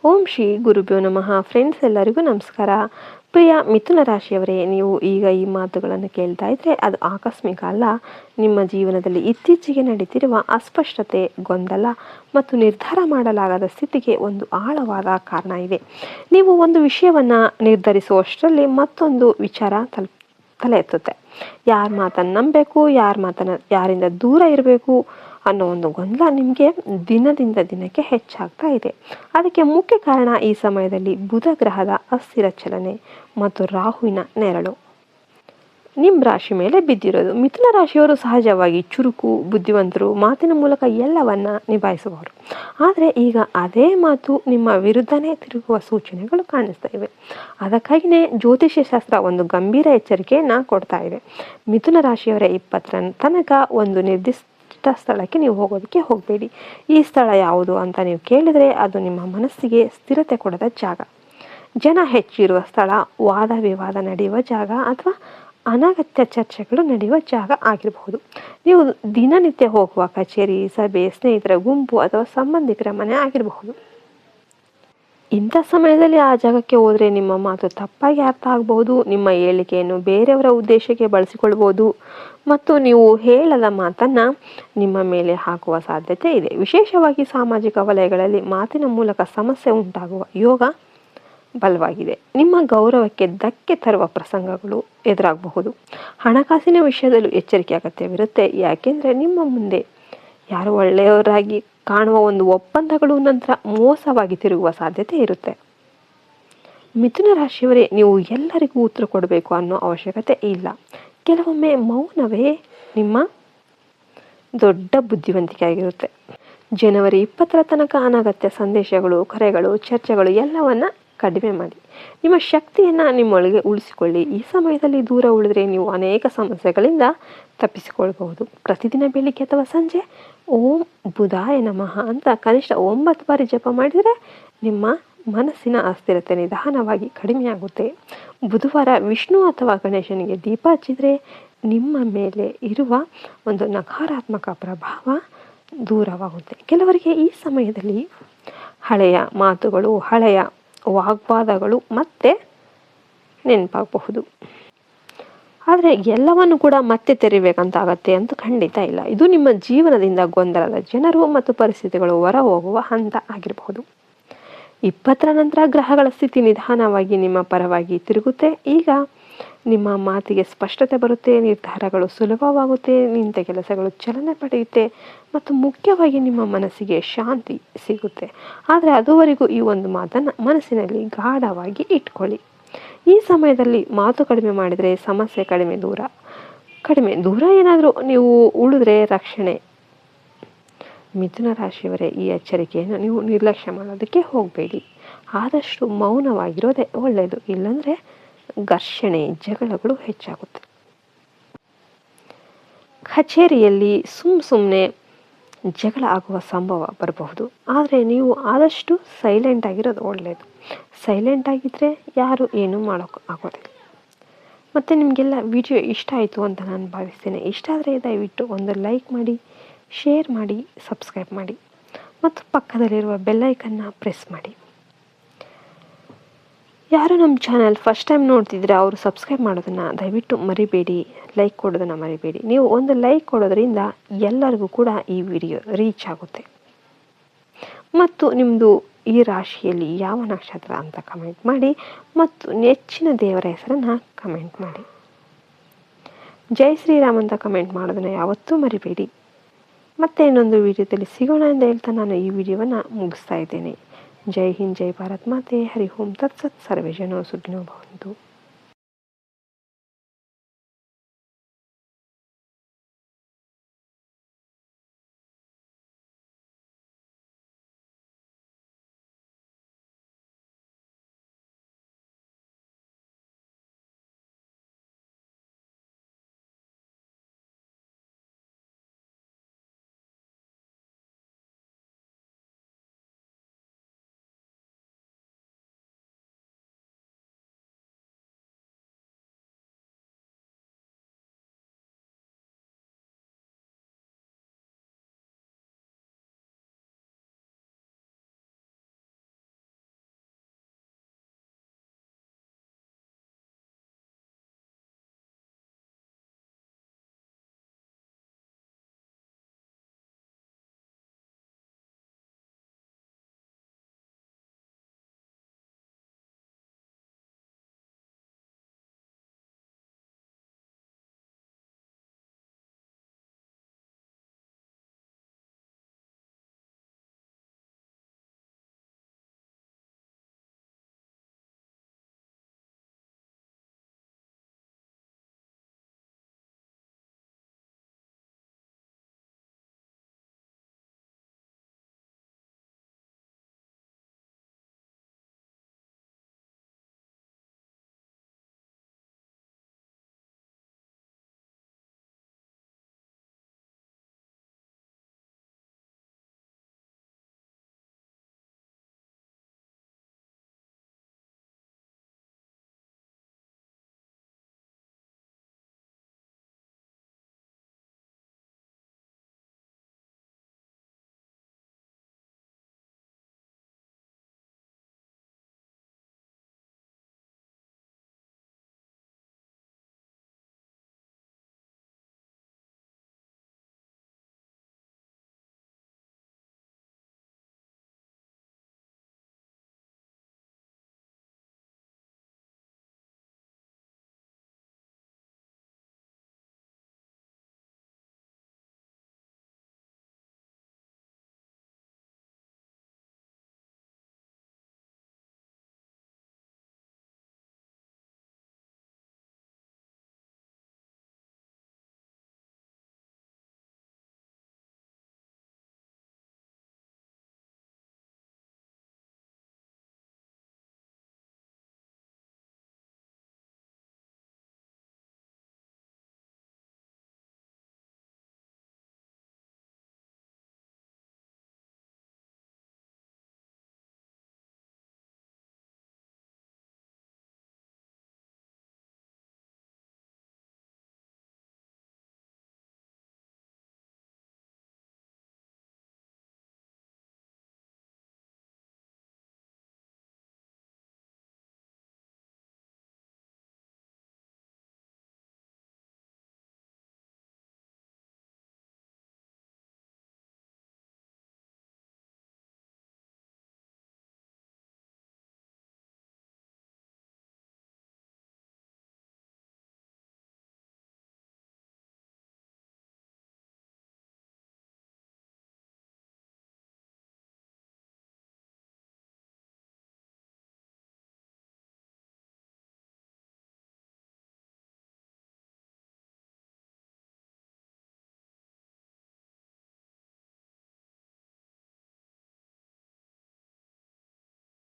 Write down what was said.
ಓಂ ಶ್ರೀ ಗುರುಭ್ಯೋ ನಮಃ. ಫ್ರೆಂಡ್ಸ್, ಎಲ್ಲರಿಗೂ ನಮಸ್ಕಾರ. ಪ್ರಿಯ ಮಿಥುನ ರಾಶಿಯವರೇ, ನೀವು ಈಗ ಈ ಮಾತುಗಳನ್ನು ಕೇಳ್ತಾ ಇದ್ರೆ ಅದು ಆಕಸ್ಮಿಕ ಅಲ್ಲ. ನಿಮ್ಮ ಜೀವನದಲ್ಲಿ ಇತ್ತೀಚೆಗೆ ನಡೀತಿರುವ ಅಸ್ಪಷ್ಟತೆ, ಗೊಂದಲ ಮತ್ತು ನಿರ್ಧಾರ ಮಾಡಲಾಗದ ಸ್ಥಿತಿಗೆ ಒಂದು ಆಳವಾದ ಕಾರಣ ಇದೆ. ನೀವು ಒಂದು ವಿಷಯವನ್ನು ನಿರ್ಧರಿಸುವಷ್ಟರಲ್ಲಿ ಮತ್ತೊಂದು ವಿಚಾರ ತಲೆ ಎತ್ತುತ್ತೆ. ಯಾರ ಮಾತನ್ನು ನಂಬಬೇಕು, ಯಾರಿಂದ ದೂರ ಇರಬೇಕು ಅನ್ನೋ ಒಂದು ಗೊಂದಲ ನಿಮಗೆ ದಿನದಿಂದ ದಿನಕ್ಕೆ ಹೆಚ್ಚಾಗ್ತಾ ಇದೆ. ಅದಕ್ಕೆ ಮುಖ್ಯ ಕಾರಣ ಈ ಸಮಯದಲ್ಲಿ ಬುಧ ಗ್ರಹದ ಅಸ್ಥಿರ ಚಲನೆ ಮತ್ತು ರಾಹುವಿನ ನೆರಳು ನಿಮ್ಮ ರಾಶಿ ಮೇಲೆ ಬಿದ್ದಿರೋದು. ಮಿಥುನ ರಾಶಿಯವರು ಸಹಜವಾಗಿ ಚುರುಕು, ಬುದ್ಧಿವಂತರು, ಮಾತಿನ ಮೂಲಕ ಎಲ್ಲವನ್ನ ನಿಭಾಯಿಸಬಹುದು. ಆದರೆ ಈಗ ಅದೇ ಮಾತು ನಿಮ್ಮ ವಿರುದ್ಧನೇ ತಿರುಗುವ ಸೂಚನೆಗಳು ಕಾಣಿಸ್ತಾ ಇವೆ. ಅದಕ್ಕಾಗಿಯೇ ಜ್ಯೋತಿಷ್ಯ ಶಾಸ್ತ್ರ ಒಂದು ಗಂಭೀರ ಎಚ್ಚರಿಕೆಯನ್ನು ಕೊಡ್ತಾ ಇದೆ. ಮಿಥುನ ರಾಶಿಯವರ 20ರ ತನಕ ಒಂದು ನಿರ್ದಿಷ್ಟ ಸ್ಥಳಕ್ಕೆ ನೀವು ಹೋಗೋದಕ್ಕೆ ಹೋಗಬೇಡಿ. ಈ ಸ್ಥಳ ಯಾವುದು ಅಂತ ನೀವು ಕೇಳಿದರೆ ಅದು ನಿಮ್ಮ ಮನಸ್ಸಿಗೆ ಸ್ಥಿರತೆ ಕೊಡದ ಜಾಗ, ಜನ ಹೆಚ್ಚಿರುವ ಸ್ಥಳ, ವಾದ ವಿವಾದ ನಡೆಯುವ ಜಾಗ ಅಥವಾ ಅನಗತ್ಯ ಚರ್ಚೆಗಳು ನಡೆಯುವ ಜಾಗ ಆಗಿರಬಹುದು. ನೀವು ದಿನನಿತ್ಯ ಹೋಗುವ ಕಚೇರಿ, ಸಭೆ, ಸ್ನೇಹಿತರ ಗುಂಪು ಅಥವಾ ಸಂಬಂಧಿಕರ ಮನೆ ಆಗಿರಬಹುದು. ಇಂಥ ಸಮಯದಲ್ಲಿ ಆ ಜಾಗಕ್ಕೆ ಹೋದರೆ ನಿಮ್ಮ ಮಾತು ತಪ್ಪಾಗಿ ಅರ್ಥ ಆಗಬಹುದು. ನಿಮ್ಮ ಹೇಳಿಕೆಯನ್ನು ಬೇರೆಯವರ ಉದ್ದೇಶಕ್ಕೆ ಬಳಸಿಕೊಳ್ಬೋದು ಮತ್ತು ನೀವು ಹೇಳದ ಮಾತನ್ನು ನಿಮ್ಮ ಮೇಲೆ ಹಾಕುವ ಸಾಧ್ಯತೆ ಇದೆ. ವಿಶೇಷವಾಗಿ ಸಾಮಾಜಿಕ ವಲಯಗಳಲ್ಲಿ ಮಾತಿನ ಮೂಲಕ ಸಮಸ್ಯೆ ಉಂಟಾಗುವ ಯೋಗ ಬಲವಾಗಿದೆ. ನಿಮ್ಮ ಗೌರವಕ್ಕೆ ಧಕ್ಕೆ ತರುವ ಪ್ರಸಂಗಗಳು ಎದುರಾಗಬಹುದು. ಹಣಕಾಸಿನ ವಿಷಯದಲ್ಲೂ ಎಚ್ಚರಿಕೆ ಅಗತ್ಯವಿರುತ್ತೆ. ಯಾಕೆಂದರೆ ನಿಮ್ಮ ಮುಂದೆ ಯಾರು ಒಳ್ಳೆಯವರಾಗಿ ಕಾಣುವ ಒಂದು ಒಪ್ಪಂದಗಳು ನಂತರ ಮೋಸವಾಗಿ ತಿರುಗುವ ಸಾಧ್ಯತೆ ಇರುತ್ತೆ. ಮಿಥುನ ರಾಶಿಯವರೇ, ನೀವು ಎಲ್ಲರಿಗೂ ಉತ್ತರ ಕೊಡಬೇಕು ಅನ್ನೋ ಅವಶ್ಯಕತೆ ಇಲ್ಲ. ಕೆಲವೊಮ್ಮೆ ಮೌನವೇ ನಿಮ್ಮ ದೊಡ್ಡ ಬುದ್ಧಿವಂತಿಕೆ ಆಗಿರುತ್ತೆ. ಜನವರಿ 20ರ ತನಕ ಅನಗತ್ಯ ಸಂದೇಶಗಳು, ಕರೆಗಳು, ಚರ್ಚೆಗಳು ಎಲ್ಲವನ್ನ ಕಡಿಮೆ ಮಾಡಿ ನಿಮ್ಮ ಶಕ್ತಿಯನ್ನು ನಿಮ್ಮೊಳಗೆ ಉಳಿಸಿಕೊಳ್ಳಿ. ಈ ಸಮಯದಲ್ಲಿ ದೂರ ಉಳಿದ್ರೆ ನೀವು ಅನೇಕ ಸಮಸ್ಯೆಗಳಿಂದ ತಪ್ಪಿಸಿಕೊಳ್ಬಹುದು. ಪ್ರತಿದಿನ ಬೆಳಿಗ್ಗೆ ಅಥವಾ ಸಂಜೆ ಓಂ ಬುಧಾಯ ನಮಃ ಅಂತ ಕನಿಷ್ಠ 9 ಬಾರಿ ಜಪ ಮಾಡಿದರೆ ನಿಮ್ಮ ಮನಸ್ಸಿನ ಅಸ್ಥಿರತೆ ನಿಧಾನವಾಗಿ ಕಡಿಮೆಯಾಗುತ್ತೆ. ಬುಧವಾರ ವಿಷ್ಣು ಅಥವಾ ಗಣೇಶನಿಗೆ ದೀಪ ಹಚ್ಚಿದರೆ ನಿಮ್ಮ ಮೇಲೆ ಇರುವ ಒಂದು ನಕಾರಾತ್ಮಕ ಪ್ರಭಾವ ದೂರವಾಗುತ್ತೆ. ಕೆಲವರಿಗೆ ಈ ಸಮಯದಲ್ಲಿ ಹಳೆಯ ಮಾತುಗಳು, ಹಳೆಯ ವಾಗ್ವಾದಗಳು ಮತ್ತೆ ನೆನಪಾಗಬಹುದು. ಆದರೆ ಎಲ್ಲವನ್ನು ಕೂಡ ಮತ್ತೆ ತೆರಿಬೇಕಂತಾಗತ್ತೆ ಅಂತ ಖಂಡಿತ ಇಲ್ಲ. ಇದು ನಿಮ್ಮ ಜೀವನದಿಂದ ಗೊಂದಲದ ಜನರು ಮತ್ತು ಪರಿಸ್ಥಿತಿಗಳು ಹೊರ ಹೋಗುವ ಹಂತ ಆಗಿರಬಹುದು. 20ರ ನಂತರ ಗ್ರಹಗಳ ಸ್ಥಿತಿ ನಿಧಾನವಾಗಿ ನಿಮ್ಮ ಪರವಾಗಿ ತಿರುಗುತ್ತೆ. ಈಗ ನಿಮ್ಮ ಮಾತಿಗೆ ಸ್ಪಷ್ಟತೆ ಬರುತ್ತೆ, ನಿರ್ಧಾರಗಳು ಸುಲಭವಾಗುತ್ತೆ, ನಿಂತ ಕೆಲಸಗಳು ಚಲನೆ ಪಡೆಯುತ್ತೆ ಮತ್ತು ಮುಖ್ಯವಾಗಿ ನಿಮ್ಮ ಮನಸ್ಸಿಗೆ ಶಾಂತಿ ಸಿಗುತ್ತೆ. ಆದರೆ ಅದುವರೆಗೂ ಈ ಒಂದು ಮಾತನ್ನು ಮನಸ್ಸಿನಲ್ಲಿ ಗಾಢವಾಗಿ ಇಟ್ಕೊಳ್ಳಿ. ಈ ಸಮಯದಲ್ಲಿ ಮಾತು ಕಡಿಮೆ ಮಾಡಿದರೆ ಸಮಸ್ಯೆ ಕಡಿಮೆ ದೂರ ಏನಾದರೂ ನೀವು ಉಳಿದ್ರೆ ರಕ್ಷಣೆ. ಮಿಥುನ ರಾಶಿಯವರೇ, ಈ ಎಚ್ಚರಿಕೆಯನ್ನು ನೀವು ನಿರ್ಲಕ್ಷ್ಯ ಮಾಡೋದಕ್ಕೆ ಹೋಗಬೇಡಿ. ಆದಷ್ಟು ಮೌನವಾಗಿರೋದೇ ಒಳ್ಳೆಯದು. ಇಲ್ಲಾಂದರೆ ಘರ್ಷಣೆ, ಜಗಳಗಳು ಹೆಚ್ಚಾಗುತ್ತೆ. ಕಚೇರಿಯಲ್ಲಿ ಸುಮ್ಮನೆ ಜಗಳ ಆಗುವ ಸಂಭವ ಬರಬಹುದು. ಆದರೆ ನೀವು ಆದಷ್ಟು ಸೈಲೆಂಟ್ ಆಗಿರೋದು ಒಳ್ಳೆಯದು. ಸೈಲೆಂಟ್ ಆಗಿದ್ದರೆ ಯಾರು ಏನೂ ಮಾಡೋಕ್ಕೆ ಆಗೋದಿಲ್ಲ. ಮತ್ತು ನಿಮಗೆಲ್ಲ ವಿಡಿಯೋ ಇಷ್ಟ ಆಯಿತು ಅಂತ ನಾನು ಭಾವಿಸ್ತೇನೆ. ಇಷ್ಟ ಆದರೆ ದಯವಿಟ್ಟು ಒಂದು ಲೈಕ್ ಮಾಡಿ, ಶೇರ್ ಮಾಡಿ, ಸಬ್ಸ್ಕ್ರೈಬ್ ಮಾಡಿ ಮತ್ತು ಪಕ್ಕದಲ್ಲಿರುವ ಬೆಲ್ಲೈಕನ್ನ ಪ್ರೆಸ್ ಮಾಡಿ. ಯಾರು ನಮ್ಮ ಚಾನಲ್ ಫಸ್ಟ್ ಟೈಮ್ ನೋಡ್ತಿದ್ರೆ ಅವರು ಸಬ್ಸ್ಕ್ರೈಬ್ ಮಾಡೋದನ್ನು ದಯವಿಟ್ಟು ಮರಿಬೇಡಿ, ಲೈಕ್ ಕೊಡೋದನ್ನು ಮರಿಬೇಡಿ. ನೀವು ಒಂದು ಲೈಕ್ ಕೊಡೋದ್ರಿಂದ ಎಲ್ಲರಿಗೂ ಕೂಡ ಈ ವಿಡಿಯೋ ರೀಚ್ ಆಗುತ್ತೆ. ಮತ್ತು ನಿಮ್ಮದು ಈ ರಾಶಿಯಲ್ಲಿ ಯಾವ ನಕ್ಷತ್ರ ಅಂತ ಕಮೆಂಟ್ ಮಾಡಿ ಮತ್ತು ನೆಚ್ಚಿನ ದೇವರ ಹೆಸರನ್ನು ಕಮೆಂಟ್ ಮಾಡಿ. ಜೈ ಶ್ರೀರಾಮ್ ಅಂತ ಕಮೆಂಟ್ ಮಾಡೋದನ್ನು ಯಾವತ್ತೂ ಮರಿಬೇಡಿ. ಮತ್ತೆ ಇನ್ನೊಂದು ವಿಡಿಯೋದಲ್ಲಿ ಸಿಗೋಣ ಅಂತ ಹೇಳ್ತಾ ನಾನು ಈ ವಿಡಿಯೋವನ್ನು ಮುಗಿಸ್ತಾ ಇದ್ದೇನೆ. ಜೈ ಹಿಂದ್, ಜೈ ಭಾರತ್ ಮಾತೆ, ಹರಿ ಓಂ ತತ್ಸತ್. ಸರ್ವೇ ಜನೋ ಸುಖಿನೋ ಭವಂತು.